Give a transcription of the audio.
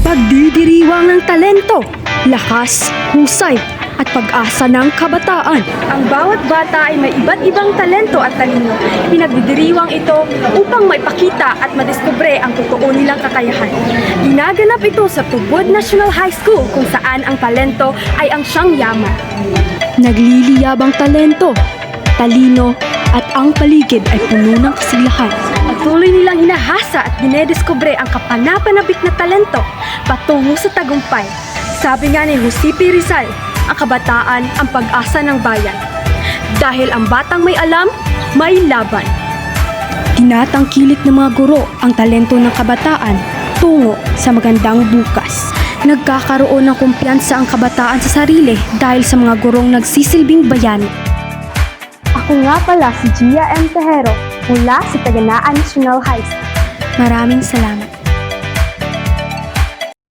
Pagdidiriwang ng talento, lakas, husay, at pag-asa ng kabataan. Ang bawat bata ay may iba't ibang talento at talino. Pinagdidiriwang ito upang maipakita at madiskubre ang totoo nilang kakayahan. Ginaganap ito sa Tubod National High School kung saan ang talento ay ang siyang yaman. Nagliliyabang talento, talino, at ang paligid ay puno ng kasiyahan. Patuloy nilang hinahasa at dinediskubre ang kapanapanabik na talento patungo sa tagumpay. Sabi nga ni Jose P. Rizal, ang kabataan ang pag-asa ng bayan. Dahil ang batang may alam, may laban. Tinatangkilik ng mga guro ang talento ng kabataan tungo sa magandang bukas. Nagkakaroon ng kumpiyansa ang kabataan sa sarili dahil sa mga gurong nagsisilbing bayani. Ako nga pala si Gia M. Tejero mula sa Taganaan National High School. Maraming salamat.